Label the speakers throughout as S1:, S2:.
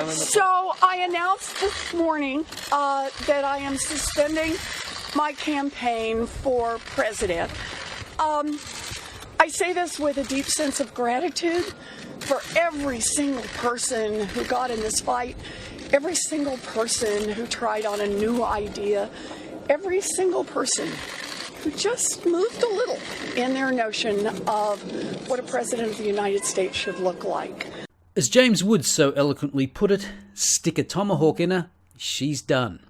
S1: So I announced this morning that I am suspending my campaign for president. I say this with a deep sense of gratitude for every single person who got in this fight, every single person who tried on a new idea, every single person who just moved a little in their notion of what a president of the United States should look like.
S2: As James Woods so eloquently put it, stick a tomahawk in her, she's done.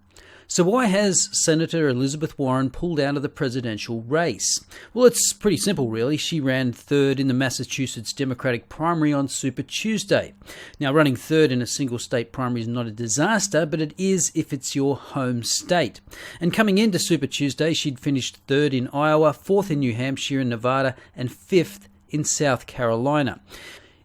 S2: So why has Senator Elizabeth Warren pulled out of the presidential race? Well, it's pretty simple, really. She ran third in the Massachusetts Democratic primary on Super Tuesday. Now, running third in a single state primary is not a disaster, but it is if it's your home state. And coming into Super Tuesday, she'd finished third in Iowa, fourth in New Hampshire and Nevada, and fifth in South Carolina.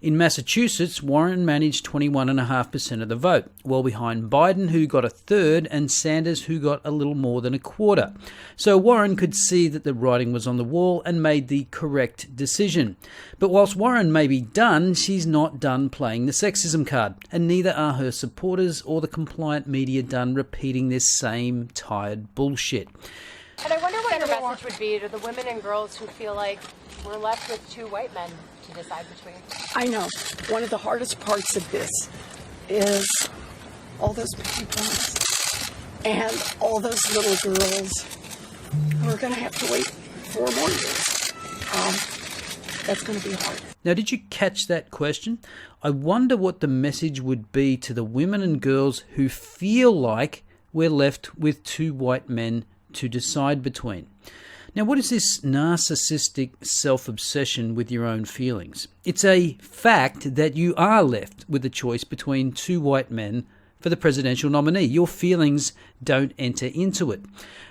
S2: In Massachusetts, Warren managed 21.5% of the vote, well behind Biden, who got a third, and Sanders, who got a little more than a quarter. So Warren could see that the writing was on the wall and made the correct decision. But whilst Warren may be done, she's not done playing the sexism card, and neither are her supporters or the compliant media done repeating this same tired bullshit.
S3: And I wonder what your message would be to the women and girls who feel like we're left with two white men to decide between.
S1: I know. One of the hardest parts of this is all those baby boys and all those little girls who are going to have to wait 4 more years. That's going to be hard.
S2: Now, did you catch that question? I wonder what the message would be to the women and girls who feel like we're left with two white men to decide between. Now, what is this narcissistic self-obsession with your own feelings? It's a fact that you are left with a choice between two white men for the presidential nominee. Your feelings don't enter into it.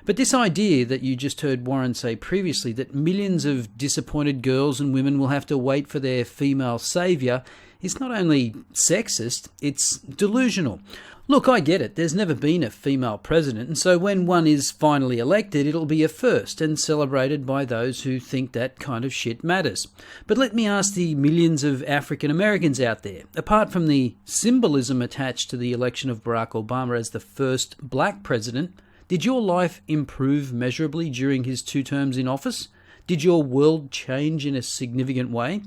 S2: But this idea that you just heard Warren say previously, that millions of disappointed girls and women will have to wait for their female saviour, is not only sexist, it's delusional. Look, I get it. There's never been a female president, and so when one is finally elected, it'll be a first and celebrated by those who think that kind of shit matters. But let me ask the millions of African Americans out there, apart from the symbolism attached to the election of Barack Obama as the first black president, did your life improve measurably during his 2 terms in office? Did your world change in a significant way?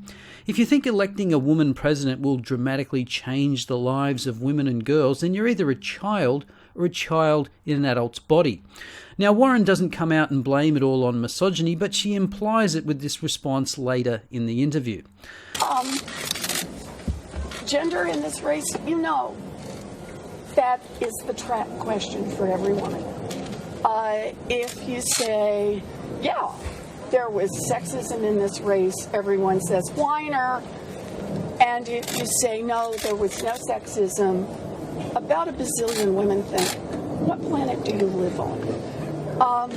S2: If you think electing a woman president will dramatically change the lives of women and girls, then you're either a child or a child in an adult's body. Now, Warren doesn't come out and blame it all on misogyny, but she implies it with this response later in the interview.
S1: Gender in this race, you know, that is the trap question for everyone. If you say, yeah, there was sexism in this race, everyone says whiner. And if you say no, there was no sexism, about a bazillion women think, what planet do you live on?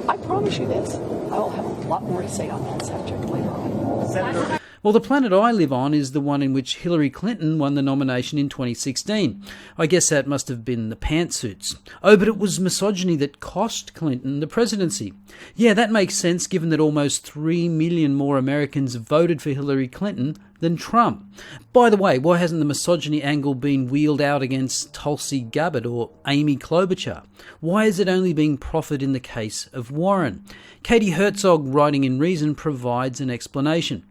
S1: I promise you this, I'll have a lot more to say on that subject later on.
S4: Senator.
S2: Well, the planet I live on is the one in which Hillary Clinton won the nomination in 2016. I guess that must have been the pantsuits. Oh, but it was misogyny that cost Clinton the presidency. Yeah, that makes sense given that almost 3 million more Americans voted for Hillary Clinton than Trump. By the way, why hasn't the misogyny angle been wheeled out against Tulsi Gabbard or Amy Klobuchar? Why is it only being proffered in the case of Warren? Katie Herzog, writing in Reason, provides an explanation.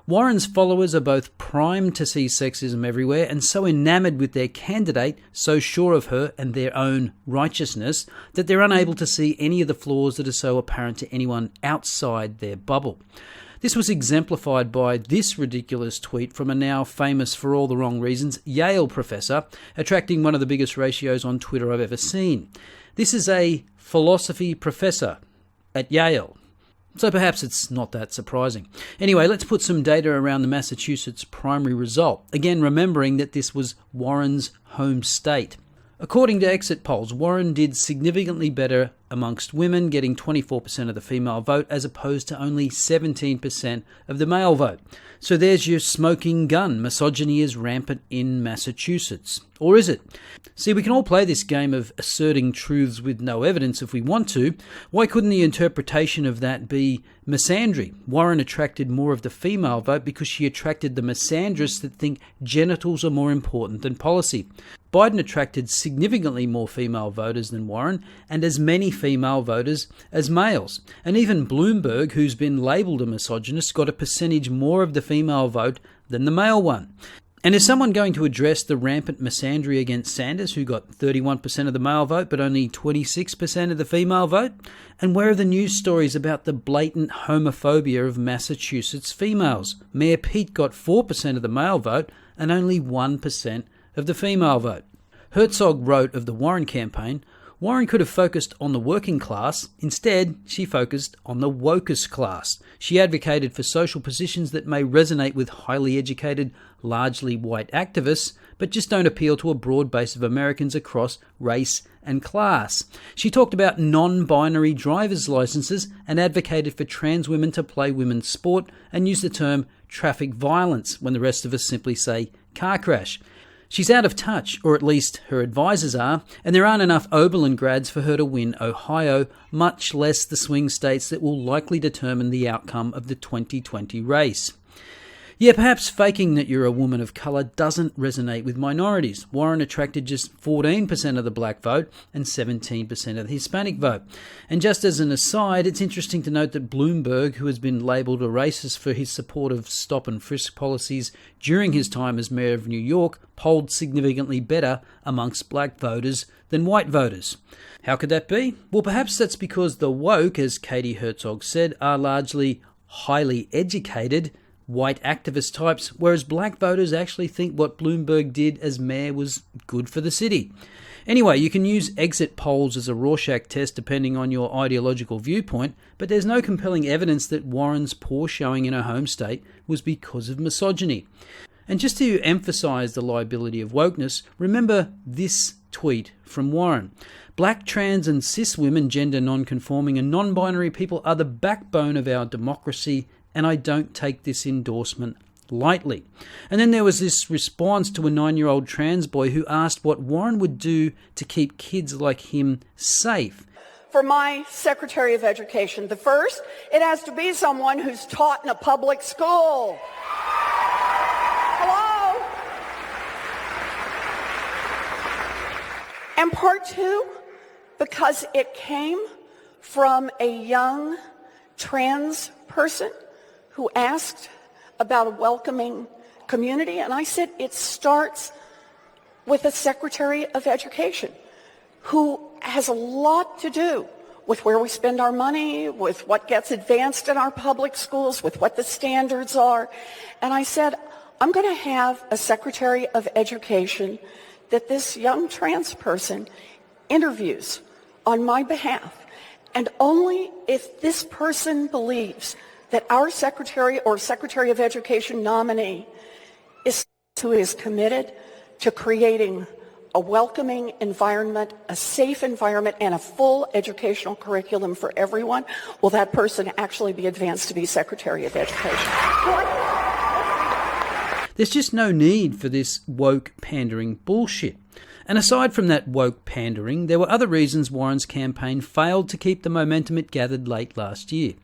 S2: Warren's followers are both primed to see sexism everywhere and so enamoured with their candidate, so sure of her and their own righteousness, that they're unable to see any of the flaws that are so apparent to anyone outside their bubble. This was exemplified by this ridiculous tweet from a now famous for all the wrong reasons Yale professor, attracting one of the biggest ratios on Twitter I've ever seen. This is a philosophy professor at Yale. So perhaps it's not that surprising. Anyway, let's put some data around the Massachusetts primary result. Again, remembering that this was Warren's home state. According to exit polls, Warren did significantly better amongst women, getting 24% of the female vote as opposed to only 17% of the male vote. So there's your smoking gun. Misogyny is rampant in Massachusetts. Or is it? See, we can all play this game of asserting truths with no evidence if we want to. Why couldn't the interpretation of that be misandry? Warren attracted more of the female vote because she attracted the misandrists that think genitals are more important than policy. Biden attracted significantly more female voters than Warren, and as many female voters as males. And even Bloomberg, who's been labelled a misogynist, got a percentage more of the female vote than the male one. And is someone going to address the rampant misandry against Sanders, who got 31% of the male vote but only 26% of the female vote? And where are the news stories about the blatant homophobia of Massachusetts females? Mayor Pete got 4% of the male vote and only 1% of the female vote. Herzog wrote of the Warren campaign, Warren could have focused on the working class. Instead, she focused on the wokest class. She advocated for social positions that may resonate with highly educated, largely white activists, but just don't appeal to a broad base of Americans across race and class. She talked about non-binary driver's licenses and advocated for trans women to play women's sport and used the term traffic violence when the rest of us simply say car crash. She's out of touch, or at least her advisors are, and there aren't enough Oberlin grads for her to win Ohio, much less the swing states that will likely determine the outcome of the 2020 race. Yeah, perhaps faking that you're a woman of colour doesn't resonate with minorities. Warren attracted just 14% of the black vote and 17% of the Hispanic vote. And just as an aside, it's interesting to note that Bloomberg, who has been labelled a racist for his support of stop and frisk policies during his time as mayor of New York, polled significantly better amongst black voters than white voters. How could that be? Well, perhaps that's because the woke, as Katie Herzog said, are largely highly educated white activist types, whereas black voters actually think what Bloomberg did as mayor was good for the city. Anyway, you can use exit polls as a Rorschach test depending on your ideological viewpoint, but there's no compelling evidence that Warren's poor showing in her home state was because of misogyny. And just to emphasise the liability of wokeness, remember this tweet from Warren. Black, trans and cis women, gender non-conforming and non-binary people are the backbone of our democracy, and I don't take this endorsement lightly. And then there was this response to a 9-year-old trans boy who asked what Warren would do to keep kids like him safe.
S1: For my Secretary of Education, the first, it has to be someone who's taught in a public school. Hello? And part two, because it came from a young trans person who asked about a welcoming community, and I said it starts with a Secretary of Education who has a lot to do with where we spend our money, with what gets advanced in our public schools, with what the standards are. And I said, I'm going to have a Secretary of Education that this young trans person interviews on my behalf. And only if this person believes that our Secretary or Secretary of Education nominee is who is committed to creating a welcoming environment, a safe environment, and a full educational curriculum for everyone, will that person actually be advanced to be Secretary of Education?
S2: There's just no need for this woke pandering bullshit. And aside from that woke pandering, there were other reasons Warren's campaign failed to keep the momentum it gathered late last year.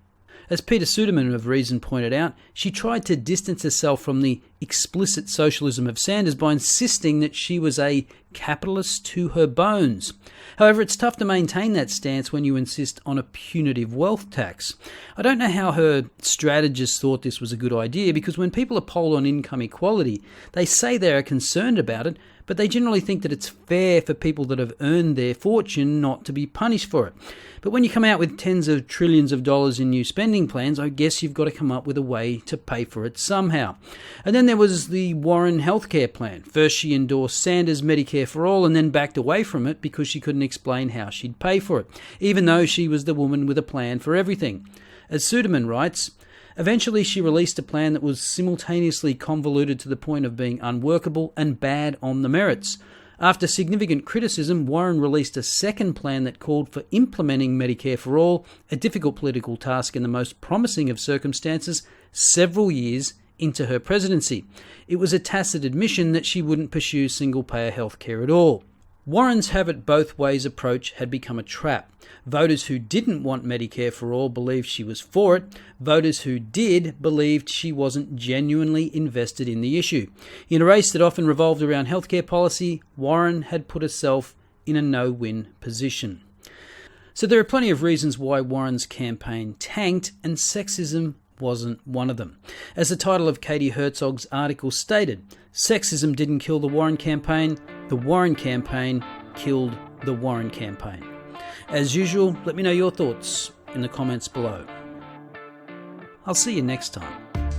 S2: As Peter Suderman of Reason pointed out, she tried to distance herself from the explicit socialism of Sanders by insisting that she was a capitalist to her bones. However, it's tough to maintain that stance when you insist on a punitive wealth tax. I don't know how her strategists thought this was a good idea, because when people are polled on income equality, they say they are concerned about it, but they generally think that it's fair for people that have earned their fortune not to be punished for it. But when you come out with tens of trillions of dollars in new spending plans, I guess you've got to come up with a way to pay for it somehow. And then there was the Warren healthcare plan. First she endorsed Sanders' Medicare for All and then backed away from it because she couldn't explain how she'd pay for it, even though she was the woman with a plan for everything. As Suderman writes, eventually she released a plan that was simultaneously convoluted to the point of being unworkable and bad on the merits. After significant criticism, Warren released a second plan that called for implementing Medicare for All, a difficult political task in the most promising of circumstances, several years into her presidency. It was a tacit admission that she wouldn't pursue single-payer health care at all. Warren's have-it-both-ways approach had become a trap. Voters who didn't want Medicare for All believed she was for it. Voters who did believed she wasn't genuinely invested in the issue. In a race that often revolved around healthcare policy, Warren had put herself in a no-win position. So there are plenty of reasons why Warren's campaign tanked, and sexism wasn't one of them. As the title of Katie Herzog's article stated, sexism didn't kill the Warren campaign killed the Warren campaign. As usual, let me know your thoughts in the comments below. I'll see you next time.